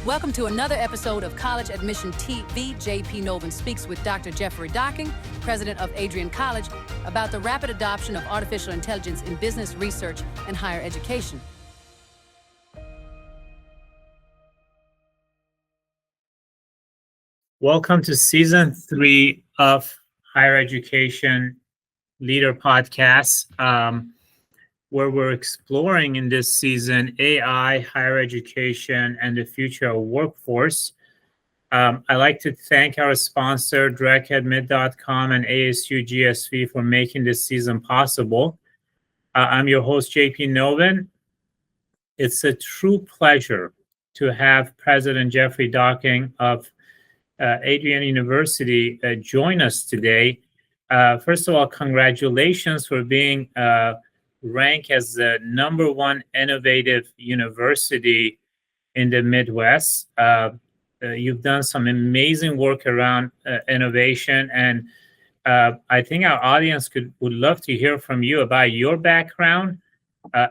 Welcome to another episode of College Admission TV. JP Novin speaks with Dr. Jeffrey Docking, president of Adrian College, about the rapid adoption of artificial intelligence in business research and higher education. Welcome to Season 3 of Higher Education Leader Podcast, where we're exploring in this season AI, higher education, and the future of workforce. I'd like to thank our sponsor, directadmit.com and ASU GSV for making this season possible. I'm your host, JP Novin. It's a true pleasure to have President Jeffrey Docking of Adrian University join us today. First of all, congratulations for being ranked as the #1 innovative university in the Midwest. You've done some amazing work around innovation, and I think our audience would love to hear from you about your background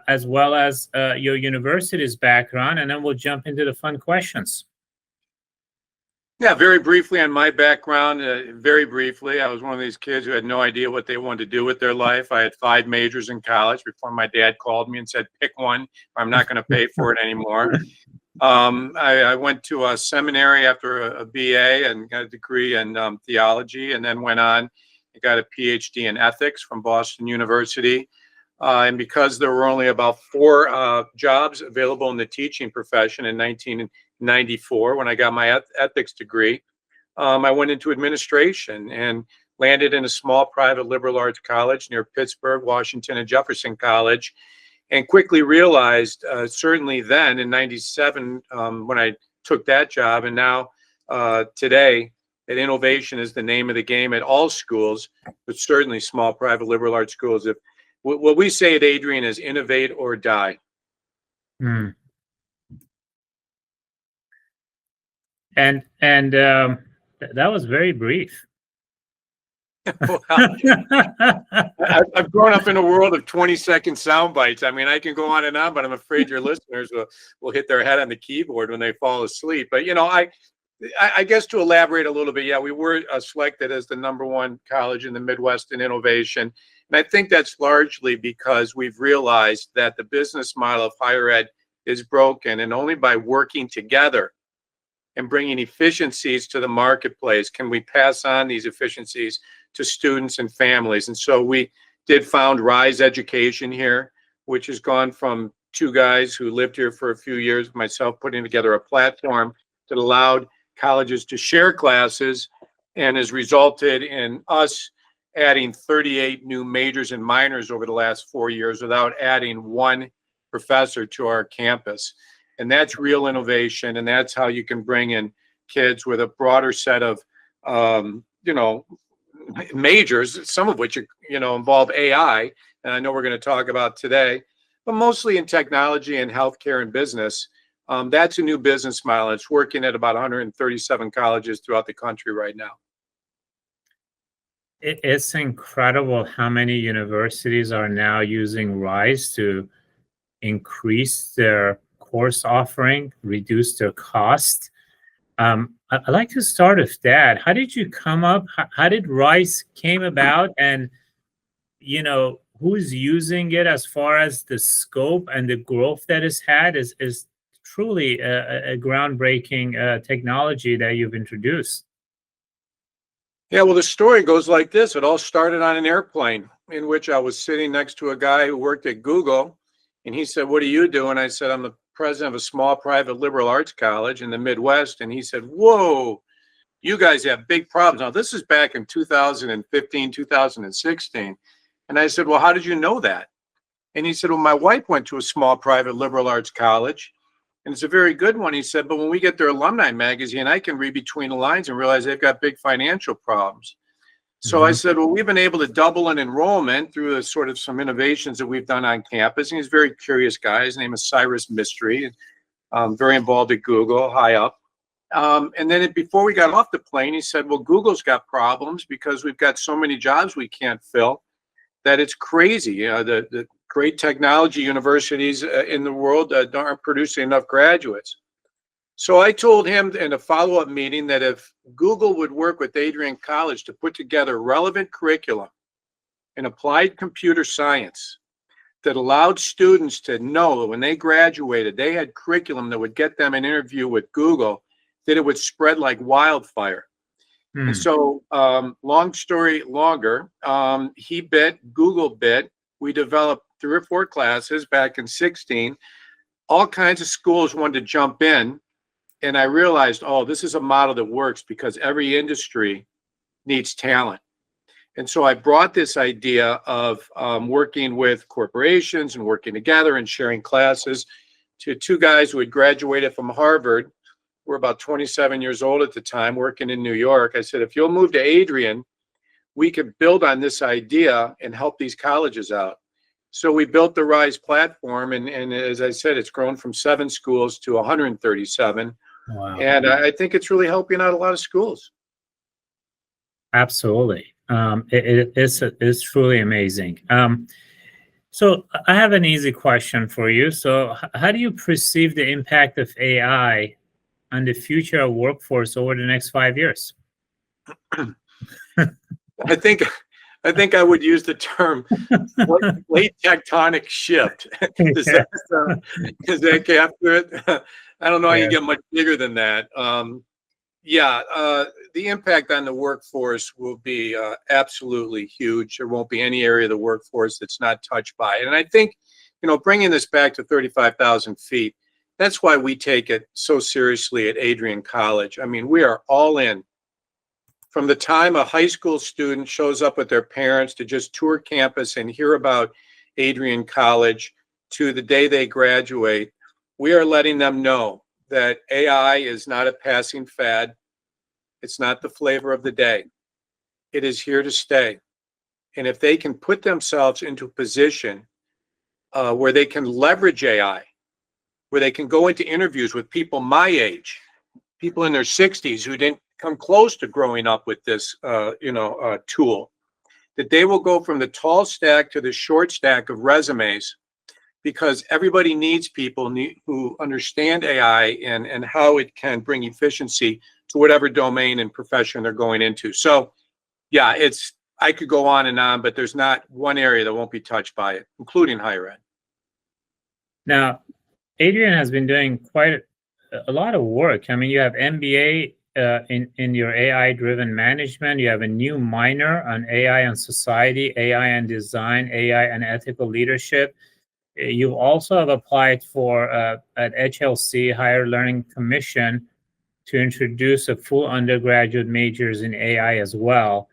as well as your university's background, and then we'll jump into the fun questions. Yeah, very briefly on my background, very briefly, I was one of these kids who had no idea what they wanted to do with their life. I had 5 majors in college before my dad called me and said, pick one, or I'm not going to pay for it anymore. I went to a seminary after a BA and got a degree in theology, and then went on and got a PhD in ethics from Boston University. And because there were only about 4 jobs available in the teaching profession in 1994, when I got my ethics degree, I went into administration and landed in a small private liberal arts college near Pittsburgh, Washington, and Jefferson College, and quickly realized, certainly then in 97, when I took that job, and now today, that innovation is the name of the game at all schools, but certainly small private liberal arts schools. What we say at Adrian is innovate or die. Hmm. And that was very brief. Well, I've grown up in a world of 20-second sound bites. I mean, I can go on and on, but I'm afraid your listeners will hit their head on the keyboard when they fall asleep. But, you know, I guess to elaborate a little bit, yeah, we were selected as the #1 college in the Midwest in innovation. And I think that's largely because we've realized that the business model of higher ed is broken, and only by working together and bringing efficiencies to the marketplace can we pass on these efficiencies to students and families. And so we did found Rise Education here, which has gone from 2 guys who lived here for a few years, myself putting together a platform that allowed colleges to share classes, and has resulted in us adding 38 new majors and minors over the last 4 years without adding 1 professor to our campus. And that's real innovation, and that's how you can bring in kids with a broader set of, majors, some of which, involve AI, and I know we're going to talk about today, but mostly in technology and healthcare and business. That's a new business model. It's working at about 137 colleges throughout the country right now. It's incredible how many universities are now using Rise to increase their course offering, reduce their cost. I'd like to start with that. How did you come up? How did Rise came about? And, who's using it as far as the scope and the growth that it's had is truly a groundbreaking technology that you've introduced. Yeah, well, the story goes like this. It all started on an airplane in which I was sitting next to a guy who worked at Google, and he said, "What do you do?" And I said, "I'm the president of a small private liberal arts college in the Midwest." And he said, "Whoa, you guys have big problems." Now, this is back in 2015, 2016. And I said, "Well, how did you know that?" And he said, "Well, my wife went to a small private liberal arts college, and it's a very good one." He said, "But when we get their alumni magazine, I can read between the lines and realize they've got big financial problems." So I said, "Well, we've been able to double in enrollment through sort of some innovations that we've done on campus." And he's a very curious guy. His name is Cyrus Mystery, very involved at Google, high up. And then before we got off the plane, he said, "Well, Google's got problems because we've got so many jobs we can't fill that it's crazy. The great technology universities in the world aren't producing enough graduates." So I told him in a follow-up meeting that if Google would work with Adrian College to put together relevant curriculum in applied computer science that allowed students to know that when they graduated, they had curriculum that would get them an interview with Google, that it would spread like wildfire. And so, long story longer, he bit, Google bit. We developed 3 or 4 classes back in 16. All kinds of schools wanted to jump in. And I realized, oh, this is a model that works because every industry needs talent. And so I brought this idea of working with corporations and working together and sharing classes to 2 guys who had graduated from Harvard. We're about 27 years old at the time, working in New York. I said, if you'll move to Adrian, we could build on this idea and help these colleges out. So we built the Rise platform, and as I said, it's grown from 7 schools to 137. Wow. And I think it's really helping out a lot of schools. Absolutely. It's truly amazing. So I have an easy question for you. So how do you perceive the impact of AI on the future of workforce over the next 5 years? I think I would use the term late tectonic shift. Does that capture it? I don't know how you get much bigger than that. The impact on the workforce will be absolutely huge. There won't be any area of the workforce that's not touched by it. And I think, bringing this back to 35,000 feet, that's why we take it so seriously at Adrian College. I mean, we are all in. From the time a high school student shows up with their parents to just tour campus and hear about Adrian College to the day they graduate, we are letting them know that AI is not a passing fad. It's not the flavor of the day. It is here to stay. And if they can put themselves into a position where they can leverage AI, where they can go into interviews with people my age, people in their 60s who didn't come close to growing up with this tool, that they will go from the tall stack to the short stack of resumes, because everybody needs people who understand AI and how it can bring efficiency to whatever domain and profession they're going into. So yeah, I could go on, but there's not one area that won't be touched by it, including higher ed. Now, Adrian has been doing quite a lot of work. I mean, you have MBA in your AI-driven management. You have a new minor on AI and society, AI and design, AI and ethical leadership. You also have applied for at HLC, Higher Learning Commission, to introduce a full undergraduate majors in AI as well.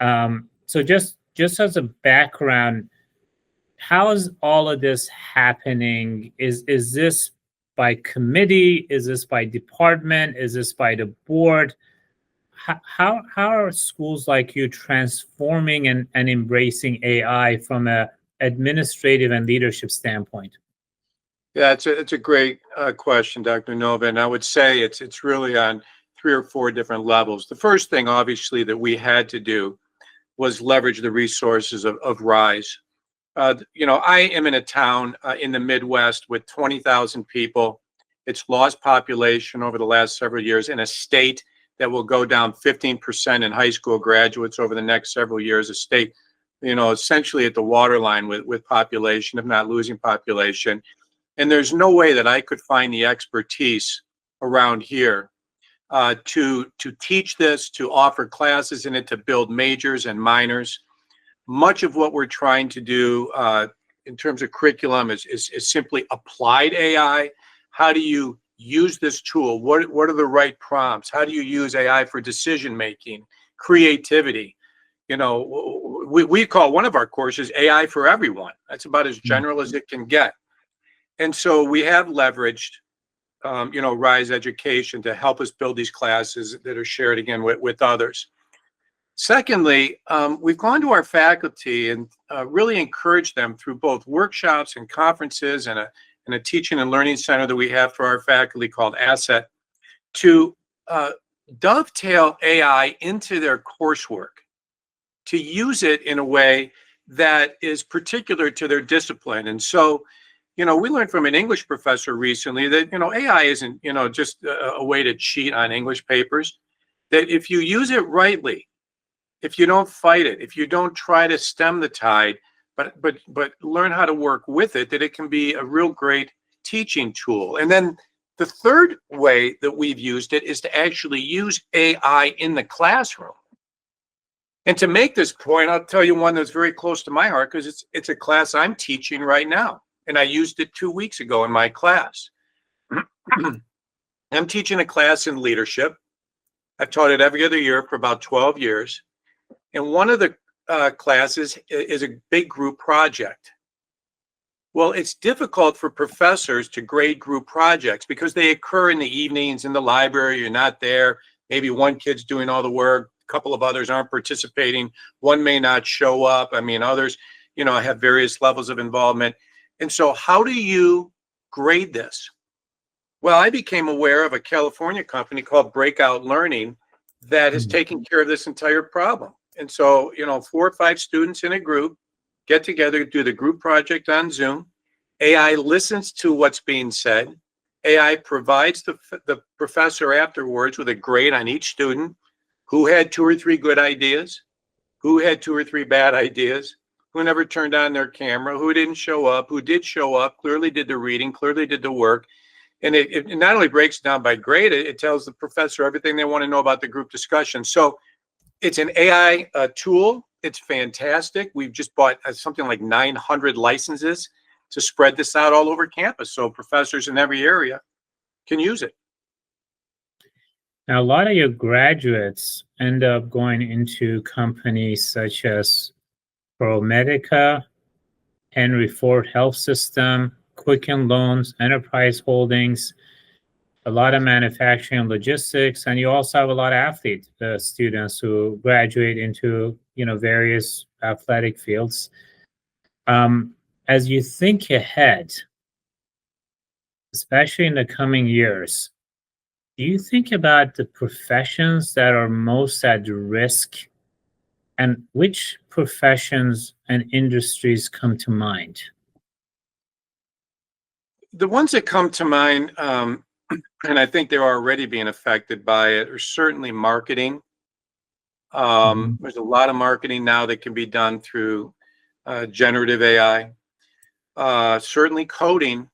So just as a background, how is all of this happening? Is this by committee? Is this by department? Is this by the board? How are schools like you transforming and embracing AI from a administrative and leadership standpoint? Yeah, it's a great question, Dr. Novin. I would say it's really on 3 or 4 different levels. The first thing, obviously, that we had to do was leverage the resources of RISE. I am in a town in the Midwest with 20,000 people. It's lost population over the last several years, in a state that will go down 15% in high school graduates over the next several years. A state, essentially at the waterline with population, if not losing population. And there's no way that I could find the expertise around here to teach this, to offer classes in it, to build majors and minors. Much of what we're trying to do in terms of curriculum is simply applied AI. How do you use this tool? What are the right prompts? How do you use AI for decision making, creativity? We call one of our courses AI for Everyone. That's about as general as it can get. And so we have leveraged, RISE Education to help us build these classes that are shared again with others. Secondly, we've gone to our faculty and really encouraged them through both workshops and conferences and a teaching and learning center that we have for our faculty called Asset, to dovetail AI into their coursework, to use it in a way that is particular to their discipline. And so we learned from an English professor recently that, AI isn't, just a way to cheat on English papers, that if you use it rightly, if you don't fight it, if you don't try to stem the tide, but learn how to work with it, that it can be a real great teaching tool. And then the third way that we've used it is to actually use AI in the classroom. And to make this point, I'll tell you one that's very close to my heart, because it's a class I'm teaching right now. And I used it 2 weeks ago in my class. I'm teaching a class in leadership. I've taught it every other year for about 12 years. And one of the classes is a big group project. Well, it's difficult for professors to grade group projects because they occur in the evenings in the library. You're not there. Maybe one kid's doing all the work. A couple of others aren't participating. One may not show up. I mean, others, have various levels of involvement. And so how do you grade this? Well, I became aware of a California company called Breakout Learning that is taking care of this entire problem. And so, 4 or 5 students in a group get together, do the group project on Zoom. AI listens to what's being said. AI provides the professor afterwards with a grade on each student, who had 2 or 3 good ideas, who had 2 or 3 bad ideas, who never turned on their camera, who didn't show up, who did show up, clearly did the reading, clearly did the work. And it not only breaks down by grade, it tells the professor everything they want to know about the group discussion. So it's an AI tool. It's fantastic. We've just bought something like 900 licenses to spread this out all over campus, so professors in every area can use it. Now, a lot of your graduates end up going into companies such as ProMedica, Henry Ford Health System, Quicken Loans, Enterprise Holdings, a lot of manufacturing and logistics, and you also have a lot of athlete students who graduate into various athletic fields. As you think ahead, especially in the coming years, do you think about the professions that are most at risk, and which professions and industries come to mind? The ones that come to mind, and I think they're already being affected by it, are certainly marketing. There's a lot of marketing now that can be done through generative AI. Certainly coding.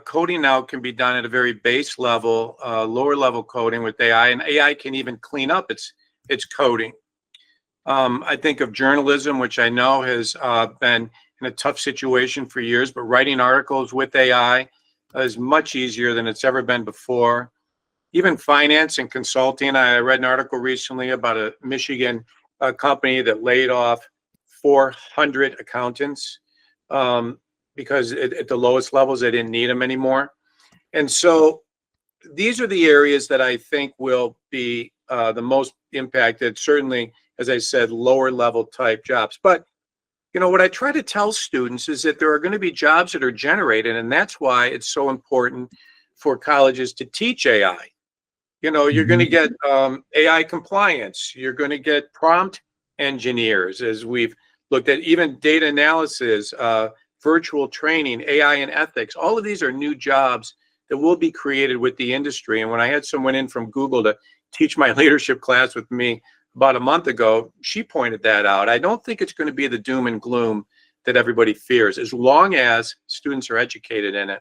Coding now can be done at a very base level, lower level coding with AI, and AI can even clean up its coding. I think of journalism, which I know has been in a tough situation for years, but writing articles with AI is much easier than it's ever been before. Even finance and consulting. I read an article recently about a Michigan company that laid off 400 accountants because at the lowest levels, they didn't need them anymore. And so these are the areas that I think will be the most impacted, certainly, as I said, lower level type jobs. But what I try to tell students is that there are going to be jobs that are generated, and that's why it's so important for colleges to teach AI. You're going to get AI compliance. You're going to get prompt engineers, as we've looked at, even data analysis, virtual training, AI and ethics. All of these are new jobs that will be created with the industry. And when I had someone in from Google to teach my leadership class with me about a month ago, she pointed that out. I don't think it's going to be the doom and gloom that everybody fears, as long as students are educated in it.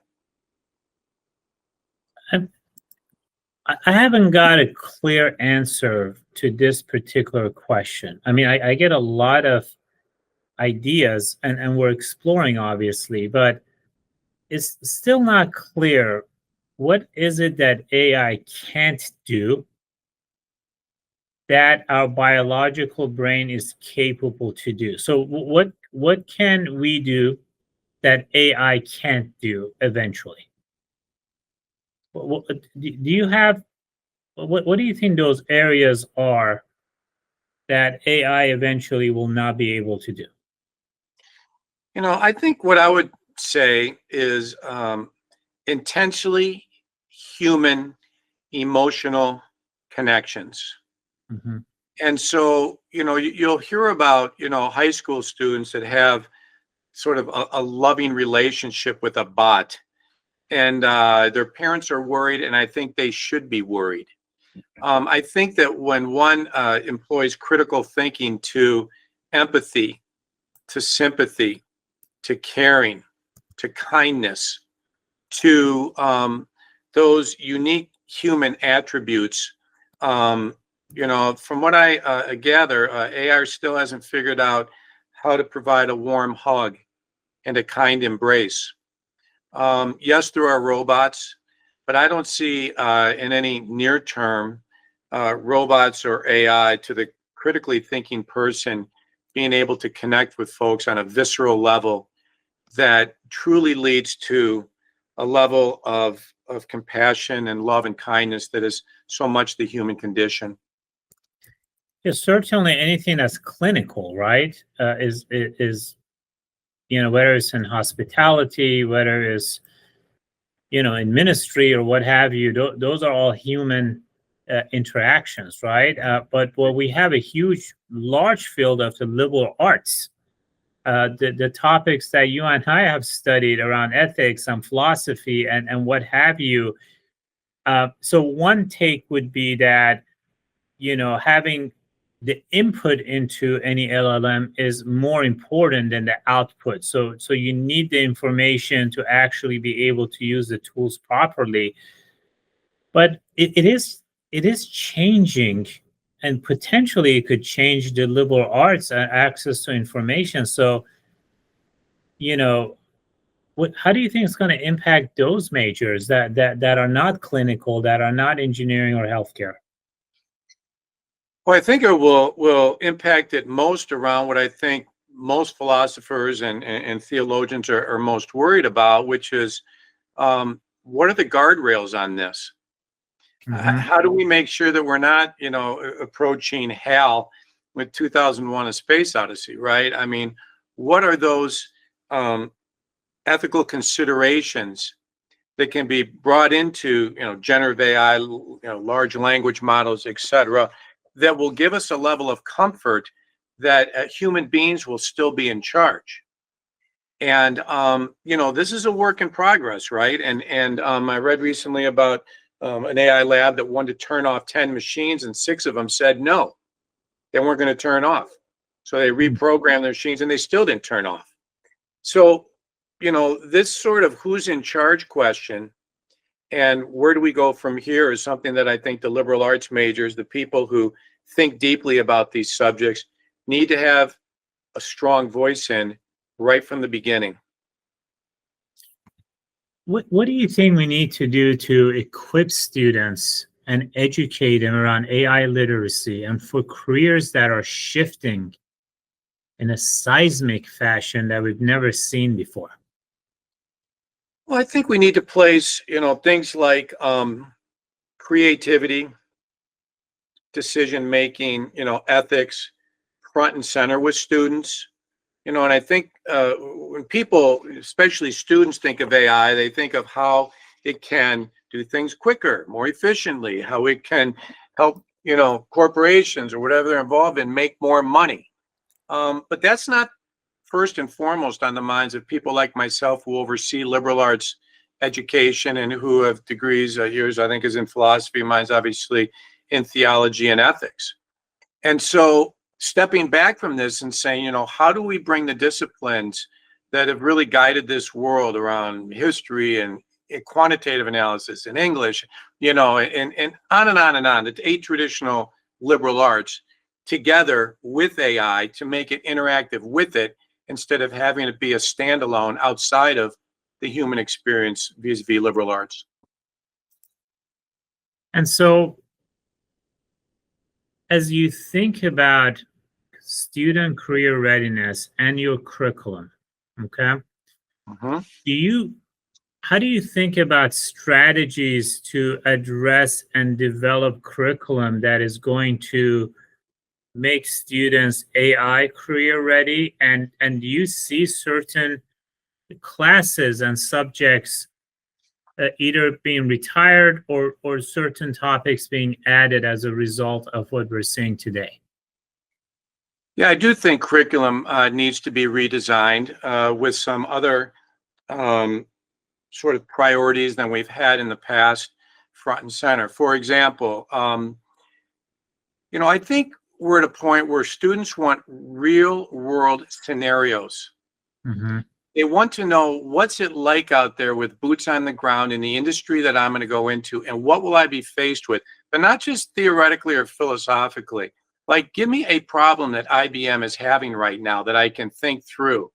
I haven't got a clear answer to this particular question. I mean, I get a lot of ideas, and we're exploring, obviously, but it's still not clear what is it that AI can't do that our biological brain is capable to do. So what can we do that AI can't do eventually? Do you have, what do you think those areas are that AI eventually will not be able to do? I think what I would say is intentionally human emotional connections. And so, you'll hear about, high school students that have sort of a loving relationship with a bot. And their parents are worried, and I think they should be worried. I think that when one employs critical thinking to empathy, to sympathy, to caring, to kindness, to those unique human attributes, from what I gather, AI still hasn't figured out how to provide a warm hug and a kind embrace. Yes, there are robots, but I don't see in any near term robots or AI to the critically thinking person being able to connect with folks on a visceral level that truly leads to a level of compassion and love and kindness that is so much the human condition. Yeah, certainly anything that's clinical, right? Is whether it's in hospitality, whether it's in ministry or what have you. Those are all human interactions, right? But we have a large field of the liberal arts. The topics that you and I have studied around ethics and philosophy and what have you. So one take would be that, having the input into any LLM is more important than the output. So you need the information to actually be able to use the tools properly. But it is changing, and potentially it could change the liberal arts and access to information. So, how do you think it's going to impact those majors that are not clinical, that are not engineering or healthcare? Well, I think it will impact it most around what I think most philosophers and theologians are most worried about, which is what are the guardrails on this? Mm-hmm. How do we make sure that we're not, approaching HAL with 2001: A Space Odyssey, right? I mean, what are those ethical considerations that can be brought into, generative AI, large language models, et cetera, that will give us a level of comfort that human beings will still be in charge. And this is a work in progress, right? And I read recently about an AI lab that wanted to turn off 10 machines, and 6 of them said no, they weren't going to turn off. So they reprogrammed their machines, and they still didn't turn off. So, this sort of who's in charge question and where do we go from here is something that I think the liberal arts majors, the people who think deeply about these subjects, need to have a strong voice in right from the beginning. What do you think we need to do to equip students and educate them around AI literacy and for careers that are shifting in a seismic fashion that we've never seen before? Well, I think we need to place, things like creativity, decision-making, ethics front and center with students. And I think when people, especially students, think of AI, they think of how it can do things quicker, more efficiently, how it can help, corporations or whatever they're involved in make more money. But that's not first and foremost on the minds of people like myself who oversee liberal arts education and who have degrees. Yours, I think, is in philosophy. Mine's obviously in theology and ethics. And so stepping back from this and saying, how do we bring the disciplines that have really guided this world around history and quantitative analysis and English, and on and on and on, the 8 traditional liberal arts together with AI to make it interactive with it instead of having it be a standalone outside of the human experience vis-a-vis liberal arts. And so as you think about student career readiness and your curriculum, okay, how do you think about strategies to address and develop curriculum that is going to make students AI career ready? And do you see certain classes and subjects either being retired or certain topics being added as a result of what we're seeing today? Yeah, I do think curriculum needs to be redesigned with some other sort of priorities than we've had in the past front and center. For example, I think we're at a point where students want real world scenarios. Hmm. They want to know what's it like out there with boots on the ground in the industry that I'm going to go into, and what will I be faced with, but not just theoretically or philosophically. Like, give me a problem that IBM is having right now that I can think through.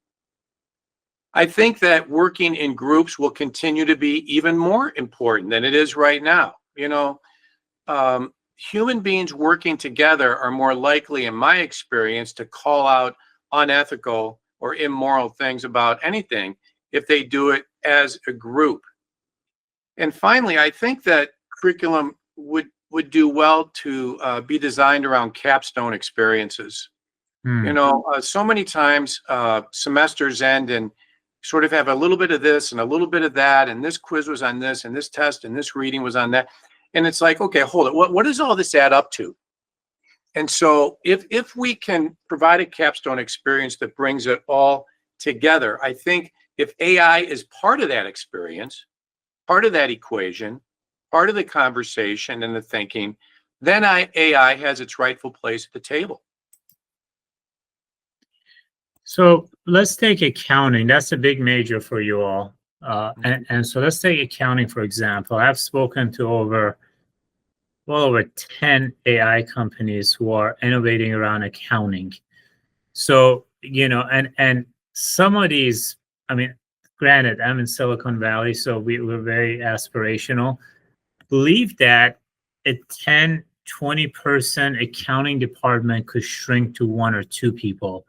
I think that working in groups will continue to be even more important than it is right now. Human beings working together are more likely, in my experience, to call out unethical or immoral things about anything if they do it as a group. And finally, I think that curriculum would do well to be designed around capstone experiences. Hmm. So many times semesters end and sort of have a little bit of this and a little bit of that, and this quiz was on this, and this test and this reading was on that. And it's like, okay, hold it. What does all this add up to? And so if we can provide a capstone experience that brings it all together, I think if AI is part of that experience, part of that equation, part of the conversation and the thinking, then AI has its rightful place at the table. So let's take accounting. That's a big major for you all. And so let's take accounting, for example. I've spoken to over 10 AI companies who are innovating around accounting. So, and some of these, I mean, granted, I'm in Silicon Valley, so we're very aspirational. Believe that a 10, 20-person accounting department could shrink to 1 or 2 people.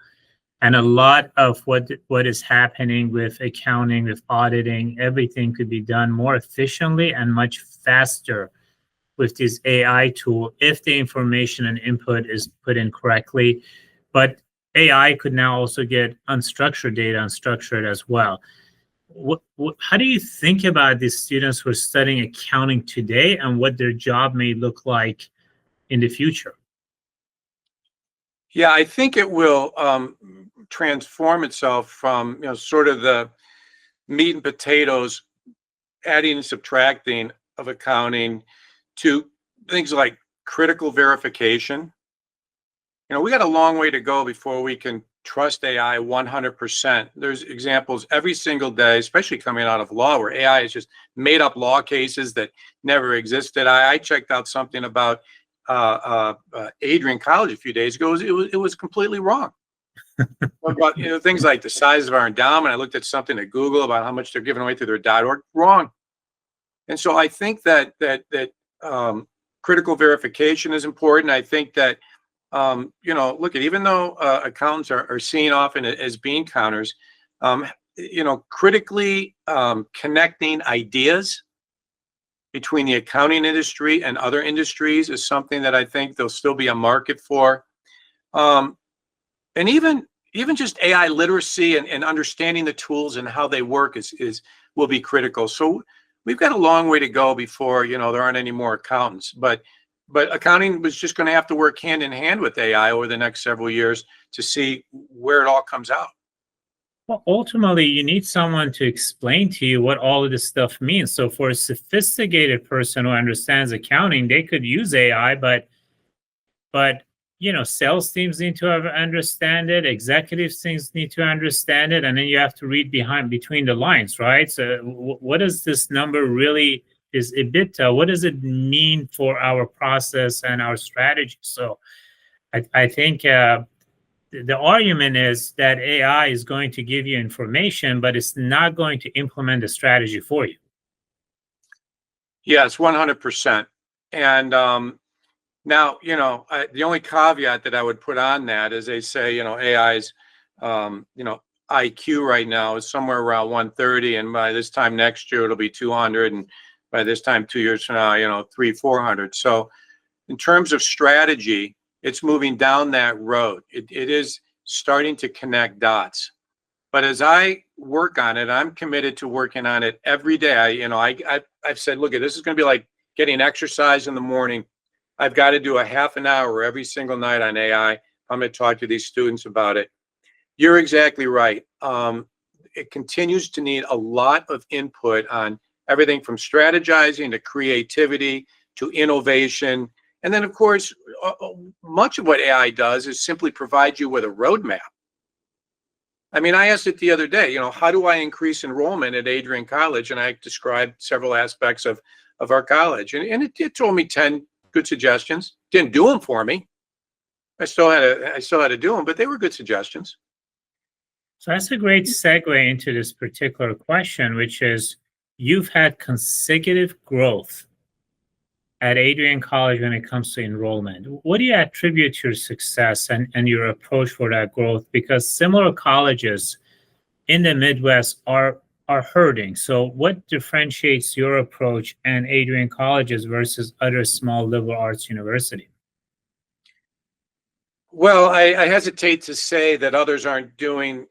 And a lot of what is happening with accounting, with auditing, everything could be done more efficiently and much faster with this AI tool if the information and input is put in correctly. But AI could now also get unstructured data unstructured as well. How do you think about these students who are studying accounting today and what their job may look like in the future? Yeah, I think it will transform itself from sort of the meat and potatoes, adding and subtracting of accounting, to things like critical verification. We got a long way to go before we can trust AI 100%. There's examples every single day, especially coming out of law, where AI has just made up law cases that never existed. I checked out something about Adrian College a few days ago. It was completely wrong. About things like the size of our endowment. I looked at something at Google about how much they're giving away through their .org. Wrong. And so I think that critical verification is important. I think that look at, even though accountants are seen often as bean counters, critically connecting ideas between the accounting industry and other industries is something that I think there'll still be a market for. And even just AI literacy and understanding the tools and how they work will be critical. So we've got a long way to go before there aren't any more accountants. But accounting was just going to have to work hand in hand with AI over the next several years to see where it all comes out. Well, ultimately, you need someone to explain to you what all of this stuff means. So for a sophisticated person who understands accounting, they could use AI, but sales teams need to understand it, executive teams need to understand it, and then you have to read between the lines, right? So what does this number really is EBITDA? What does it mean for our process and our strategy? So I think the argument is that AI is going to give you information, but it's not going to implement the strategy for you. Yes, 100%. And now, the only caveat that I would put on that is they say, AI's, IQ right now is somewhere around 130, and by this time next year it'll be 200, and by this time 2 years from now, 300, 400. So in terms of strategy, it's moving down that road. It is starting to connect dots. But as I work on it, I'm committed to working on it every day. I've said, look, this is going to be like getting exercise in the morning. I've got to do a half an hour every single night on AI I'm going to talk to these students about it. You're exactly right. It continues to need a lot of input on everything from strategizing to creativity to innovation. And then, of course, much of what AI does is simply provide you with a roadmap. I mean, I asked it the other day, how do I increase enrollment at Adrian College? And I described several aspects of our college. And it told me 10 good suggestions. Didn't do them for me. I still had to do them, but they were good suggestions. So that's a great segue into this particular question, which is you've had consecutive growth at Adrian College when it comes to enrollment. What do you attribute your success and your approach for that growth? Because similar colleges in the Midwest are hurting. So what differentiates your approach and Adrian Colleges versus other small liberal arts universities? Well, I hesitate to say that others aren't doing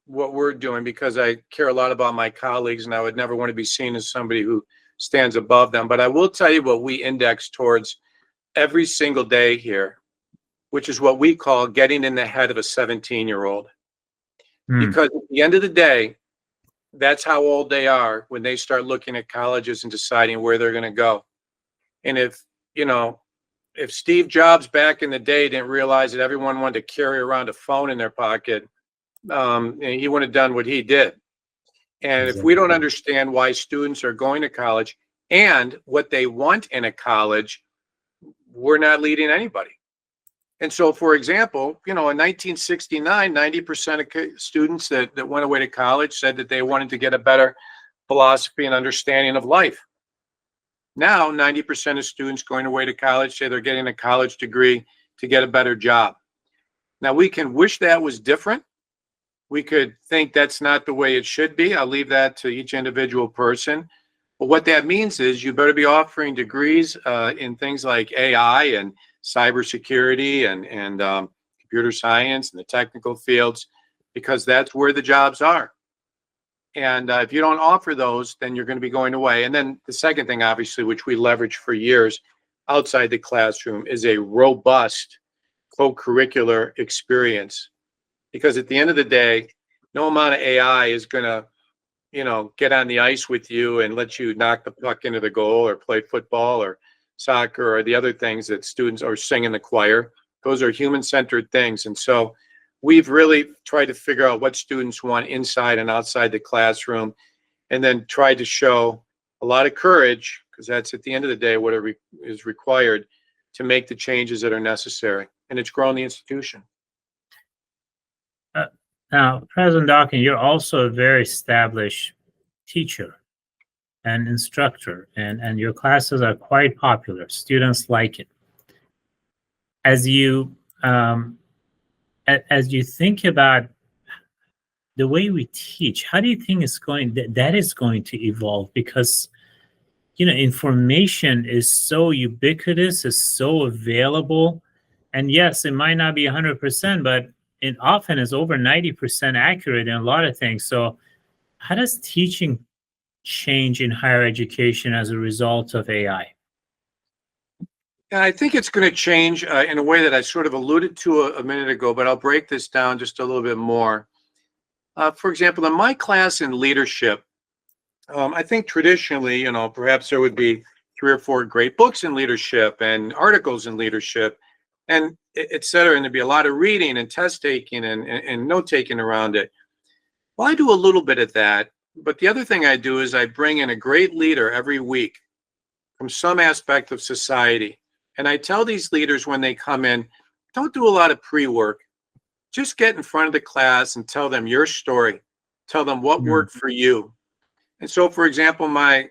what we're doing because I care a lot about my colleagues and I would never want to be seen as somebody who stands above them. But I will tell you what we index towards every single day here, which is what we call getting in the head of a 17-year-old. Because at the end of the day, that's how old they are when they start looking at colleges and deciding where they're going to go. And if Steve Jobs back in the day didn't realize that everyone wanted to carry around a phone in their pocket, he wouldn't have done what he did. And if we don't understand why students are going to college and what they want in a college, we're not leading anybody. And so, for example, in 1969, 90% of students that went away to college said that they wanted to get a better philosophy and understanding of life. Now, 90% of students going away to college say they're getting a college degree to get a better job. Now, we can wish that was different. We could think that's not the way it should be. I'll leave that to each individual person. But what that means is you better be offering degrees in things like AI and cybersecurity and computer science and the technical fields, because that's where the jobs are. And if you don't offer those, then you're going to be going away. And then the second thing, obviously, which we leverage for years outside the classroom, is a robust co-curricular experience. Because at the end of the day, no amount of AI is going to, get on the ice with you and let you knock the puck into the goal or play football or soccer or the other things that students or sing in the choir. Those are human-centered things. And so we've really tried to figure out what students want inside and outside the classroom, and then tried to show a lot of courage, because that's at the end of the day what is required to make the changes that are necessary. And it's grown the institution. Now, President Dawkins, you're also a very established teacher and instructor, and your classes are quite popular. Students like it. As you think about the way we teach, how do you think that is going to evolve? Because information is so ubiquitous, is so available, and yes, it might not be 100%, but it often is over 90% accurate in a lot of things. So how does teaching change in higher education as a result of AI? I think it's going to change in a way that I sort of alluded to a minute ago, but I'll break this down just a little bit more. For example, in my class in leadership, I think traditionally, perhaps there would be 3 or 4 great books in leadership and articles in leadership, and et cetera. And there'd be a lot of reading and test taking and note taking around it. Well, I do a little bit of that. But the other thing I do is I bring in a great leader every week from some aspect of society. And I tell these leaders when they come in, don't do a lot of pre-work. Just get in front of the class and tell them your story. Tell them what worked for you. And so, for example, my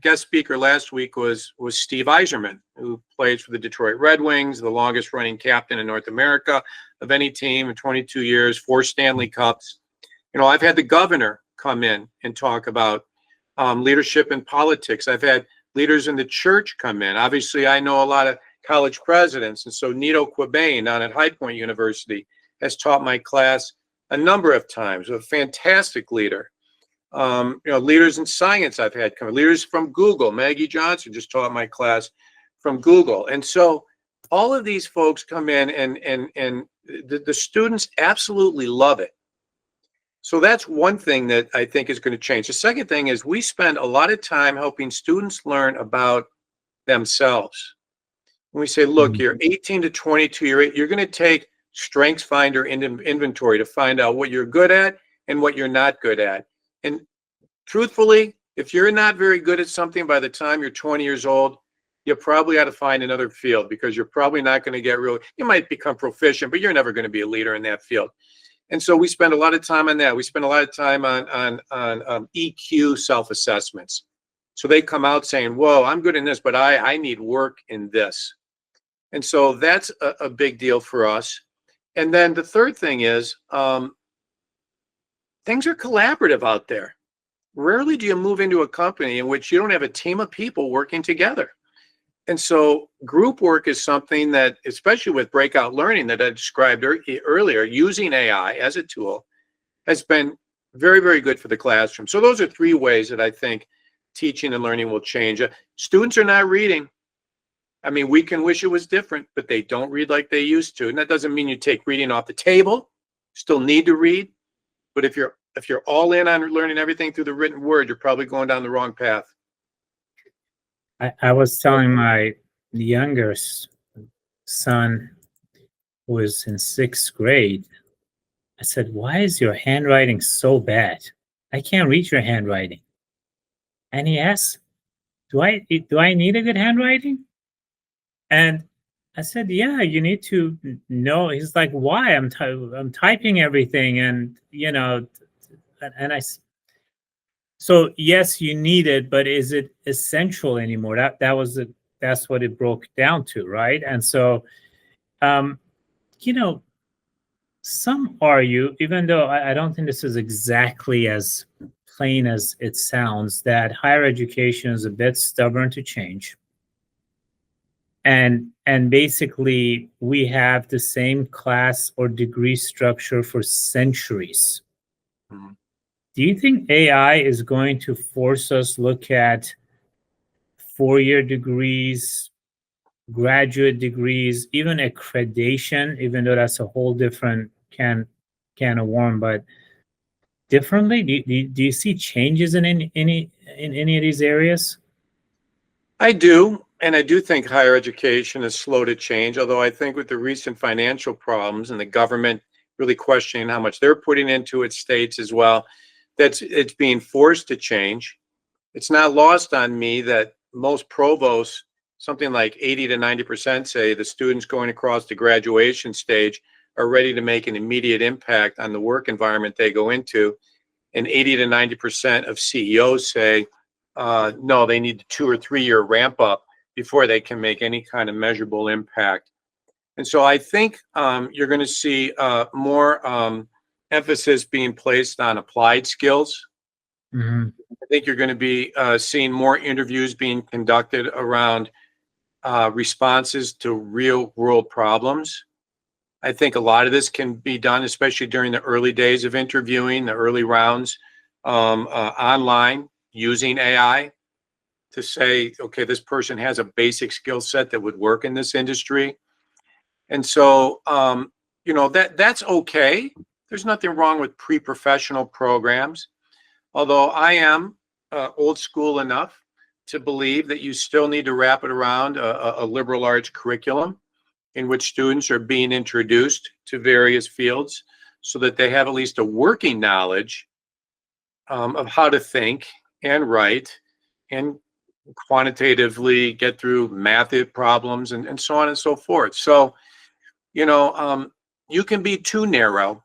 guest speaker last week was Steve Yzerman, who plays for the Detroit Red Wings, the longest running captain in North America of any team in 22 years, 4 Stanley Cups. I've had the governor come in and talk about leadership in politics. I've had leaders in the church come in. Obviously, I know a lot of college presidents. And so Nito Quabain down at High Point University has taught my class a number of times, a fantastic leader. Leaders in science I've had come, leaders from Google. Maggie Johnson just taught my class from Google. And so all of these folks come in and the students absolutely love it. So that's one thing that I think is going to change. The second thing is we spend a lot of time helping students learn about themselves. When we say, look, you're 18 to 22, you're going to take Strengths Finder inventory to find out what you're good at and what you're not good at. And truthfully, if you're not very good at something by the time you're 20 years old, you probably ought to find another field, because you're probably not going to get you might become proficient, but you're never going to be a leader in that field. And so we spend a lot of time on that. We spend a lot of time on EQ self-assessments. So they come out saying, whoa, I'm good in this, but I need work in this. And so that's a big deal for us. And then the third thing is things are collaborative out there. Rarely do you move into a company in which you don't have a team of people working together. And so group work is something that, especially with breakout learning that I described earlier, using AI as a tool has been very, very good for the classroom. So those are three ways that I think teaching and learning will change. Students are not reading. I mean, we can wish it was different, but they don't read like they used to. And that doesn't mean you take reading off the table. Still need to read. But if you're all in on learning everything through the written word, you're probably going down the wrong path. I was telling my younger son, who was in 6th grade, I said, why is your handwriting so bad? I can't read your handwriting. And he asked, do I need a good handwriting? And I said, yeah, you need to know. He's like, why? I'm typing everything, and so yes, you need it, but is it essential anymore? That's what it broke down to, right? And so, some argue, even though I don't think this is exactly as plain as it sounds, that higher education is a bit stubborn to change. And basically, we have the same class or degree structure for centuries. Mm-hmm. Do you think AI is going to force us to look at 4-year degrees, graduate degrees, even accreditation, even though that's a whole different can of worm, but differently? Do you see changes in any of these areas? I do. And I do think higher education is slow to change, although I think with the recent financial problems and the government really questioning how much they're putting into its states as well, it's being forced to change. It's not lost on me that most provosts, something like 80 to 90%, say the students going across the graduation stage are ready to make an immediate impact on the work environment they go into. And 80 to 90% of CEOs say, no, they need a 2 or 3 year ramp up before they can make any kind of measurable impact. And so I think you're going to see more emphasis being placed on applied skills. Mm-hmm. I think you're going to be seeing more interviews being conducted around responses to real world problems. I think a lot of this can be done, especially during the early days of interviewing, the early rounds, online, using AI to say, okay, this person has a basic skill set that would work in this industry. And so, that's okay. There's nothing wrong with pre-professional programs, although I am old school enough to believe that you still need to wrap it around a liberal arts curriculum in which students are being introduced to various fields so that they have at least a working knowledge of how to think and write and quantitatively get through math problems and so on and so forth. So, you can be too narrow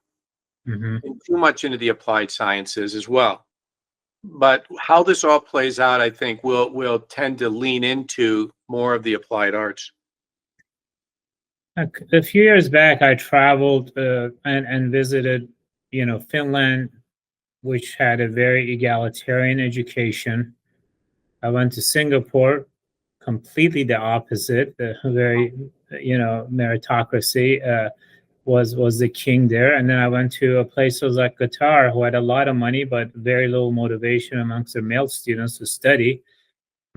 and too much into the applied sciences as well. But how this all plays out, I think, will tend to lean into more of the applied arts. A few years back, I traveled and visited, Finland, which had a very egalitarian education. I went to Singapore, completely the opposite. Very, meritocracy was the king there. And then I went to a place like Qatar, who had a lot of money but very little motivation amongst their male students to study.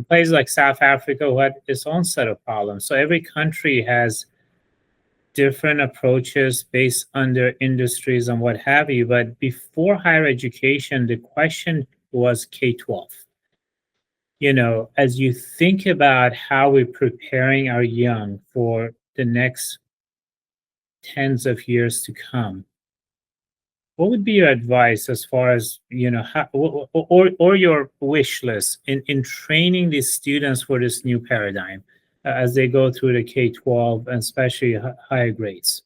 Places like South Africa who had its own set of problems. So every country has different approaches based on their industries and what have you. But before higher education, the question was K-12. As you think about how we're preparing our young for the next tens of years to come, what would be your advice as far as how, or your wish list in training these students for this new paradigm as they go through the K-12 and especially higher grades?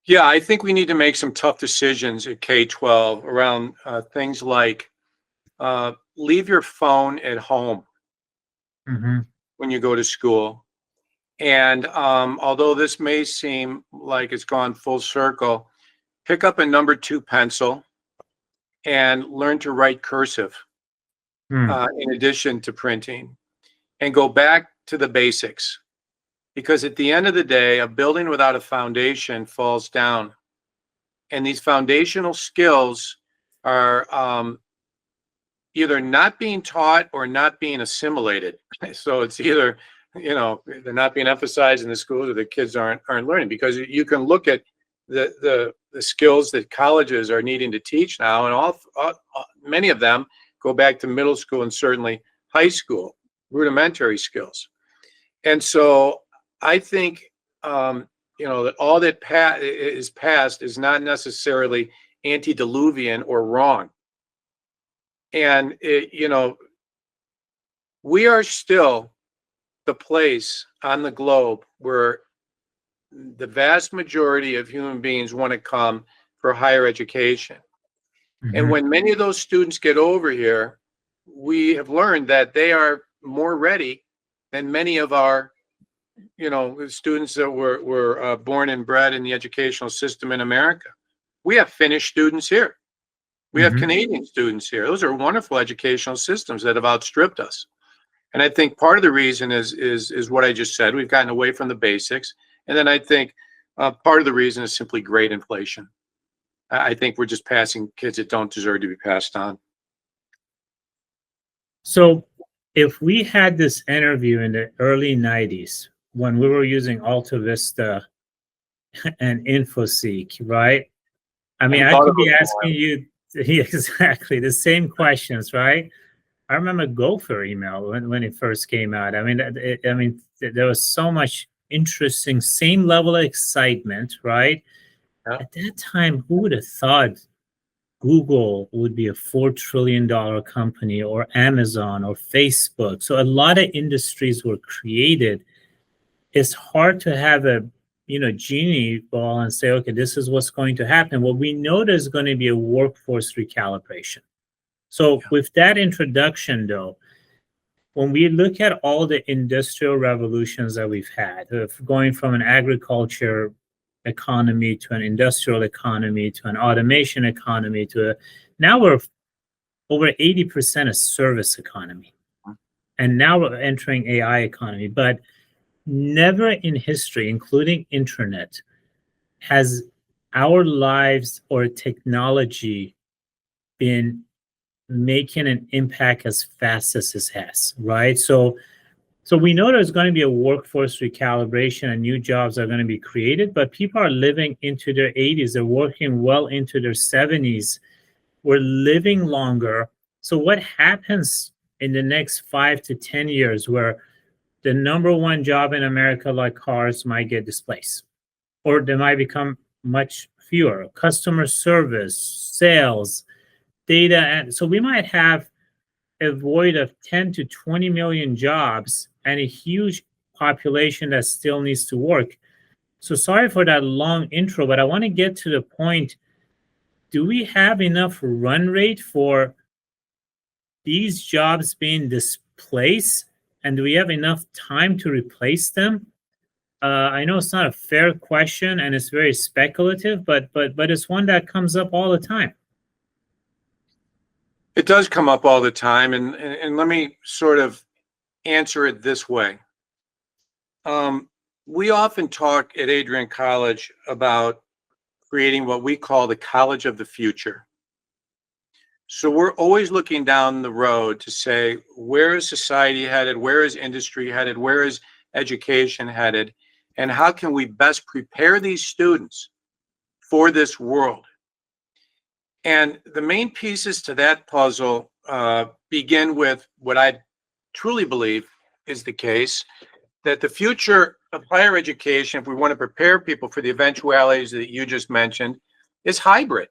Yeah, I think we need to make some tough decisions at K-12 around things like leave your phone at home Mm-hmm. when you go to school. And although this may seem like it's gone full circle, pick up a number 2 pencil and learn to write cursive in addition to printing, and go back to the basics. Because at the end of the day, a building without a foundation falls down. And these foundational skills are either not being taught or not being assimilated. So it's either, they're not being emphasized in the schools or the kids aren't learning. Because you can look at the skills that colleges are needing to teach now, and all many of them go back to middle school and certainly high school, rudimentary skills. And so I think that all that is past is not necessarily antediluvian or wrong. And we are still the place on the globe where the vast majority of human beings want to come for higher education. Mm-hmm. And when many of those students get over here, we have learned that they are more ready than many of our students that were born and bred in the educational system in America. We have Finnish students here. We have Canadian students here. Those are wonderful educational systems that have outstripped us. And I think part of the reason is what I just said. We've gotten away from the basics. And then I think part of the reason is simply grade inflation. I think we're just passing kids that don't deserve to be passed on. So if we had this interview in the early 90s, when we were using Alta Vista and InfoSeek, right? I mean, I could be asking you exactly the same questions, right? I remember Gopher email when it first came out. I mean, there was so much interesting, same level of excitement, right? Yeah. At that time, who would have thought Google would be a $4 trillion company, or Amazon or Facebook? So a lot of industries were created. It's hard to have a genie ball and say, okay, this is what's going to happen. Well, we know there's going to be a workforce recalibration. So with that introduction, though, when we look at all the industrial revolutions that we've had, going from an agriculture economy to an industrial economy to an automation economy now we're over 80% a service economy. And now we're entering AI economy. But never in history, including internet, has our lives or technology been making an impact as fast as this has, right? So we know there's going to be a workforce recalibration and new jobs are going to be created, but people are living into their 80s. They're working well into their 70s. We're living longer. So what happens in the next 5 to 10 years where the number one job in America, like cars, might get displaced, or they might become much fewer? Customer service, sales, data. And so we might have a void of 10 to 20 million jobs and a huge population that still needs to work. So sorry for that long intro, but I want to get to the point. Do we have enough run rate for these jobs being displaced? And do we have enough time to replace them? I know it's not a fair question and it's very speculative, but it's one that comes up all the time. It does come up all the time, and let me sort of answer it this way. We often talk at Adrian College about creating what we call the College of the Future. So we're always looking down the road to say, where is society headed? Where is industry headed? Where is education headed? And how can we best prepare these students for this world? And the main pieces to that puzzle begin with what I truly believe is the case, that the future of higher education, if we want to prepare people for the eventualities that you just mentioned, is hybrid.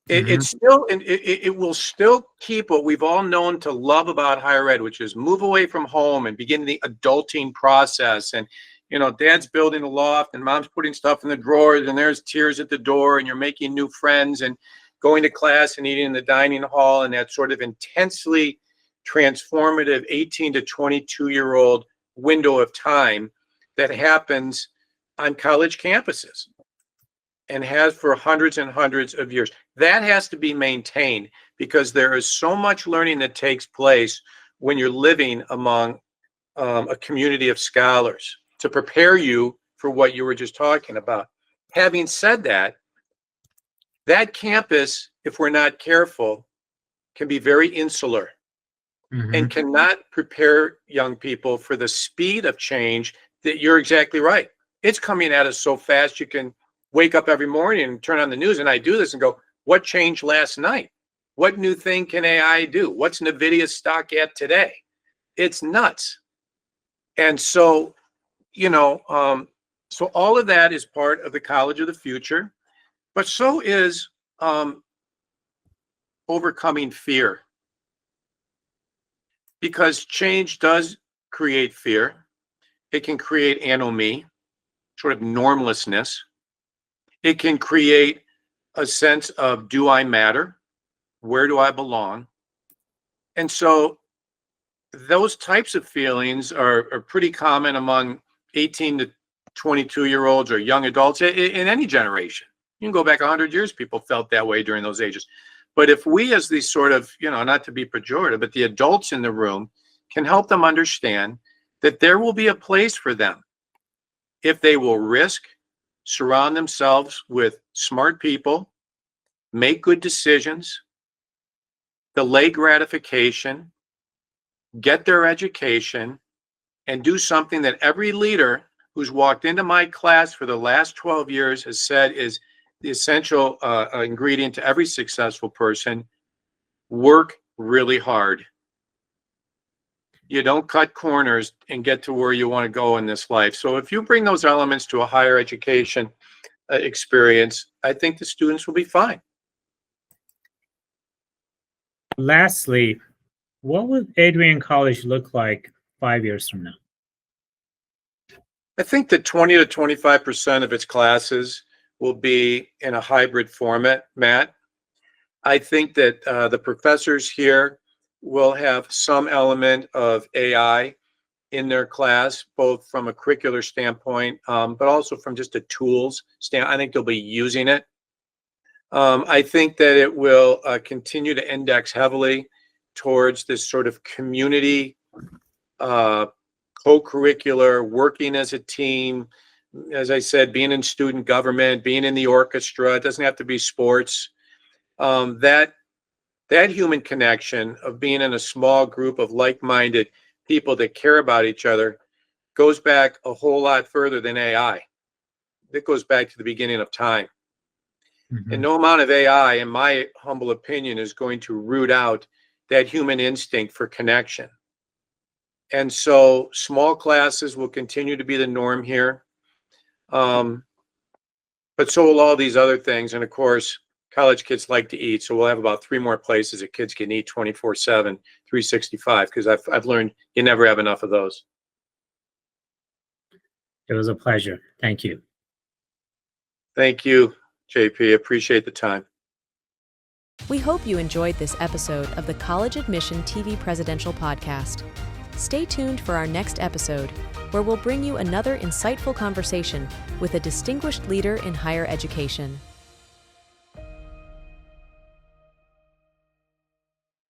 It will still keep what we've all known to love about higher ed, which is move away from home and begin the adulting process. And, you know, dad's building a loft and mom's putting stuff in the drawers and there's tears at the door and you're making new friends and going to class and eating in the dining hall, and that sort of intensely transformative 18 to 22-year-old window of time that happens on college campuses and has for hundreds and hundreds of years. That has to be maintained because there is so much learning that takes place when you're living among a community of scholars to prepare you for what you were just talking about. Having said that, that campus, if we're not careful, can be very insular and cannot prepare young people for the speed of change that you're exactly right. It's coming at us so fast you can wake up every morning and turn on the news, and I do this and go, what changed last night? What new thing can AI do? What's NVIDIA's stock at today? It's nuts. And so, you know, so all of that is part of the college of the future, but so is overcoming fear. Because change does create fear. It can create anomie, sort of normlessness. It can create a sense of, do I matter? Where do I belong? And so those types of feelings are pretty common among 18 to 22-year-olds or young adults in any generation. You can go back 100 years, people felt that way during those ages. But if we as these sort of, you know, not to be pejorative, but the adults in the room can help them understand that there will be a place for them if they will risk, surround themselves with smart people, make good decisions, delay gratification, get their education, and do something that every leader who's walked into my class for the last 12 years has said is the essential ingredient to every successful person: work really hard. You don't cut corners and get to where you want to go in this life. So if you bring those elements to a higher education experience, I think the students will be fine. Lastly, what would Adrian College look like 5 years from now? I think that 20 to 25% of its classes will be in a hybrid format, Matt. I think that the professors here will have some element of AI in their class, both from a curricular standpoint, but also from just a tools standpoint. I think they'll be using it. I think that it will continue to index heavily towards this sort of community, co-curricular, working as a team. As I said, being in student government, being in the orchestra, it doesn't have to be sports. That human connection of being in a small group of like-minded people that care about each other goes back a whole lot further than AI. It goes back to the beginning of time. And no amount of AI, in my humble opinion, is going to root out that human instinct for connection. And so small classes will continue to be the norm here. But so will all these other things. And of course, college kids like to eat. So we'll have about 3 more places that kids can eat 24/7, 365, because I've learned you never have enough of those. It was a pleasure. Thank you. Thank you, JP. Appreciate the time. We hope you enjoyed this episode of the College Admission TV Presidential Podcast. Stay tuned for our next episode, where we'll bring you another insightful conversation with a distinguished leader in higher education.